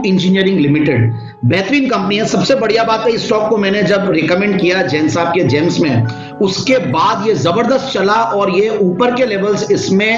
Anoop engineering limited बेहतरीन company है। सबसे बढ़िया बात है, इस स्टॉक को मैंने जब रिकमेंड किया जैन साहब के जेम्स में, उसके बाद ये जबरदस्त चला और ये ऊपर के लेवल्स इसमें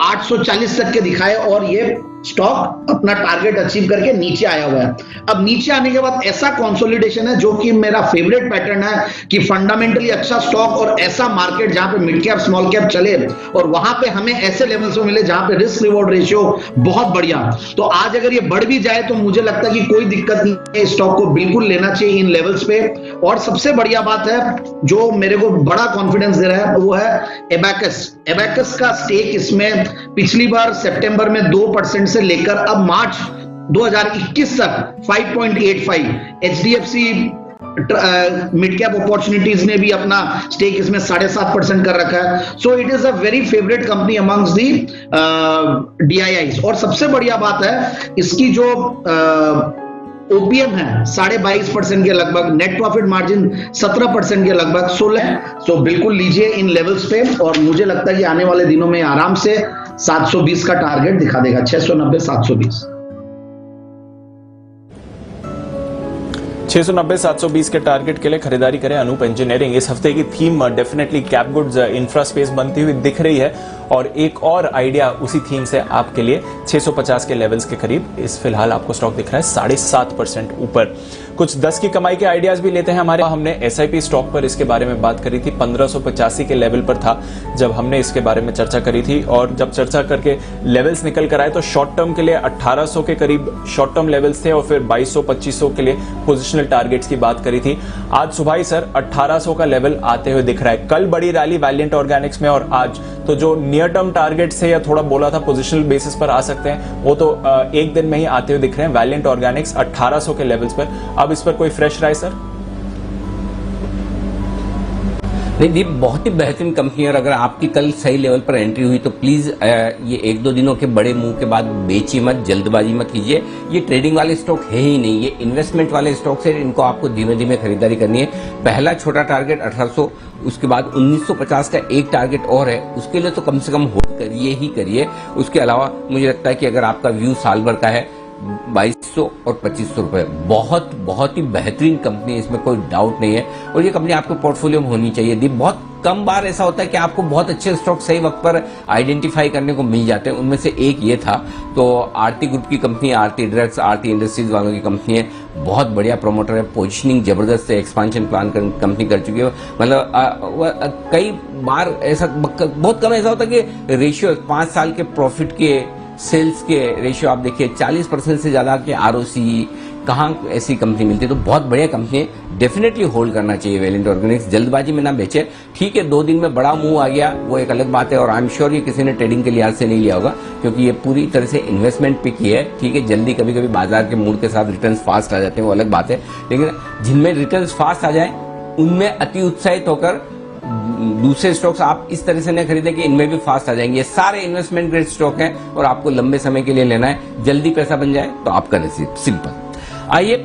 840 तक के दिखाए और ये स्टॉक अपना टारगेट अचीव करके नीचे आया हुआ है। अब नीचे आने के बाद ऐसा कंसोलिडेशन है जो कि मेरा फेवरेट पैटर्न है कि फंडामेंटली अच्छा स्टॉक और ऐसा मार्केट जहां पे मिड कैप स्मॉल कैप चले और वहां पे हमें ऐसे लेवल्स में मिले जहां पे रिस्क रिवॉर्ड रेशियो बहुत बढ़िया। तो आज अगर ये बढ़ भी जाए तो मुझे लगता है कि कोई दिक्कत नहीं है, स्टॉक को बिल्कुल लेना चाहिए इन लेवल्स पे। और सबसे बढ़िया बात है जो मेरे को बड़ा कॉन्फिडेंस दे रहा है वो है एबैकस का स्टेक इसमें पिछली बार सितंबर में 2% से लेकर अब मार्च 2021 तक 5.85। HDFC मिड कैप अपॉर्चुनिटीज ने भी अपना स्टेक इसमें 7.5% कर रखा है। So it is a very favourite company amongst the DIIs। और सबसे बढ़िया बात है इसकी जो OPM है 22.5% के लगभग, नेट प्रॉफिट मार्जिन 17% के लगभग 16। तो बिल्कुल लीजिए इन लेवल्स पे और मुझे लगता है कि आने वाले दिनों में आराम से 720 का टारगेट दिखा देगा, 690 720। 690 720 के टारगेट के लिए खरीदारी करें अनूप इंजीनियरिंग। इस हफ्ते की theme definitely cap goods infra space बनती हुई दिख रही है और एक और आइडिया उसी थीम से आपके लिए 650 के लेवल्स के करीब इस फिलहाल आपको स्टॉक दिख रहा है 7.5% ऊपर। कुछ 10 की कमाई के आइडियाज भी लेते हैं हमारे। हमने SIP स्टॉक पर इसके बारे में बात करी थी, 1585 के लेवल पर था जब हमने इसके बारे में चर्चा करी थी और जब चर्चा करके लेवल्स निकल कर आए तो शॉर्ट टर्म के लिए 1800 के करीब शॉर्ट टर्म लेवल्स थे और फिर 2200-2500 के लिए पोजिशनल टारगेट्स की बात करी थी। आज सुबह ही सर 1800 का लेवल आते हुए दिख रहा है। कल बड़ी रैली वैलिएंट ऑर्गेनिक्स में और आज तो जो नियर टर्म टारगेट्स है या थोड़ा बोला था पोजिशनल बेसिस पर आ सकते हैं वो तो एक दिन में ही आते हुए दिख रहे हैं। वैलिएंट ऑर्गेनिक्स 1800 के लेवल्स पर। अब इस पर कोई फ्रेश राय सर? नहीं दीप, बहुत ही बेहतरीन कंपनी है और अगर आपकी कल सही लेवल पर एंट्री हुई तो प्लीज ये एक दो दिनों के बड़े मुंह के बाद बेची मत, जल्दबाजी मत कीजिए। ये ट्रेडिंग वाले स्टॉक है ही नहीं, ये इन्वेस्टमेंट वाले स्टॉक्स है, इनको आपको धीमे धीमे खरीदारी करनी है। पहला छोटा टारगेट 1800, उसके बाद 1950 का एक टारगेट और है, उसके लिए तो कम से कम होल्ड करिए ही करिए। उसके अलावा मुझे लगता है कि अगर आपका व्यू साल भर का है 2200 और 2500 रुपए, बहुत ही बेहतरीन कंपनी है, इसमें कोई डाउट नहीं है और ये कंपनी आपके पोर्टफोलियो में होनी चाहिए। दीप, बहुत कम बार ऐसा होता है कि आपको बहुत अच्छे स्टॉक सही वक्त पर आइडेंटिफाई करने को मिल जाते हैं, उनमें से एक ये था। तो आरती ग्रुप की कंपनी, आरती ड्रग्स, आरती इंडस्ट्रीज वालों की कंपनी है, बहुत बढ़िया प्रमोटर है, पोजिशनिंग जबरदस्त है, एक्सपांशन प्लान कंपनी कर चुकी है। मतलब कई बार ऐसा बहुत कम ऐसा होता है कि रेशियो 5 साल के प्रॉफिट के सेल्स के रेशियो आप देखिए 40% से ज्यादा के ROC, कहाँ ऐसी कंपनी मिलती है। तो बहुत बढ़िया कंपनी है, डेफिनेटली होल्ड करना चाहिए वैलिएंट ऑर्गेनिक्स। जल्दबाजी में ना बेचे। ठीक है 2 दिन में बड़ा मुंह आ गया वो एक अलग बात है और आई एम श्योर ये किसी ने ट्रेडिंग के लिहाज से नहीं लिया होगा क्योंकि ये पूरी तरह से इन्वेस्टमेंट पिक ही है। ठीक है, जल्दी कभी कभी बाजार के मूड के साथ रिटर्न फास्ट आ जाते हैं, वो अलग बात है, लेकिन जिनमें रिटर्न फास्ट आ जाए उनमें अति उत्साहित होकर दूसरे स्टॉक्स आप इस तरह से नहीं खरीदें कि इनमें भी फास्ट आ जाएंगे। ये सारे इन्वेस्टमेंट ग्रेड स्टॉक हैं और आपको लंबे समय के लिए लेना है, जल्दी पैसा बन जाए तो आपका नसीब। सिंपल। आइए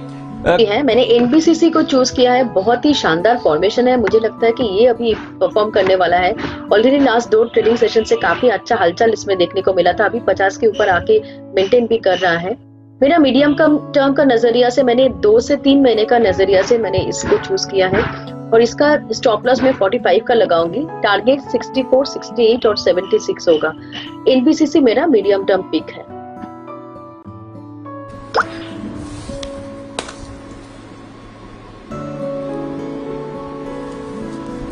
मैंने NBCC को चूज किया है, बहुत ही शानदार फॉर्मेशन है, मुझे लगता है कि ये अभी परफॉर्म करने वाला है। ऑलरेडी लास्ट 2 ट्रेडिंग सेशन से काफी अच्छा हलचल इसमें देखने को मिला था, अभी 50 के ऊपर आके मेंटेन भी कर रहा है। मेरा मीडियम टर्म का नजरिया से मैंने 2 से 3 महीने का नजरिया से मैंने इसको चूज किया है और इसका स्टॉप लॉस मैं 45 का लगाऊंगी। टारगेट 64, 68 और 76 होगा। NBCC मेरा मीडियम टर्म पिक है।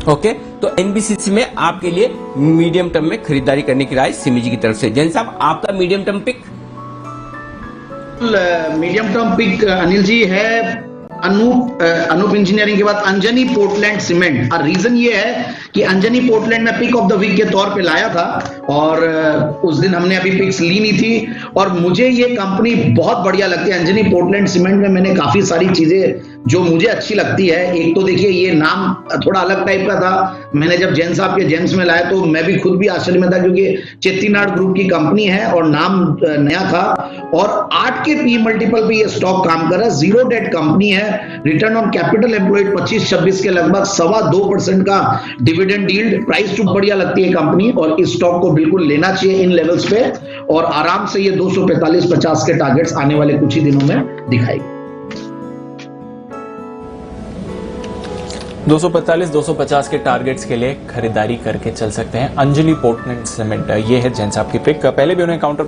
ओके, तो NBCC में आपके लिए मीडियम टर्म में खरीदारी करने की राय सिमी जी की तरफ से। जैन साहब, आपका medium term pick? Medium term pick Anil ji है अनूप इंजीनियरिंग के बाद अंजनी पोर्टलैंड सीमेंट। और रीजन ये है कि अंजनी पोर्टलैंड में पिक ऑफ द वीक के तौर पे लाया था और उस दिन हमने अभी पिक्स ली नहीं थी और मुझे ये कंपनी बहुत बढ़िया लगती है। अंजनी पोर्टलैंड सीमेंट में मैंने काफी सारी चीजें जो मुझे अच्छी लगती है। एक तो देखिए ये नाम थोड़ा अलग टाइप का था, मैंने जब जैन साहब के जेम्स में लाया तो मैं भी खुद भी आश्चर्य में था क्योंकि चेट्टीनाड ग्रुप की कंपनी है और नाम नया था और 8 के पी मल्टीपल पे ये स्टॉक काम कर रहा है। 0 डेट कंपनी है, रिटर्न ऑन कैपिटल एम्प्लॉयड 25-26 के लगभग 2.25% का डिविडेंड यील्ड, प्राइस टू बढ़िया लगती है कंपनी और इस स्टॉक को बिल्कुल लेना चाहिए इन लेवल्स पे, और आराम से ये 245-50 के टारगेट्स आने वाले कुछ ही दिनों में दिखाएगी। 245-250 के टारगेट्स के लिए खरीदारी करके चल सकते हैं। अंजलि पोर्टलैंड सीमेंट, ये है जैन साहब की पिक। पहले भी उन्हें काउंटर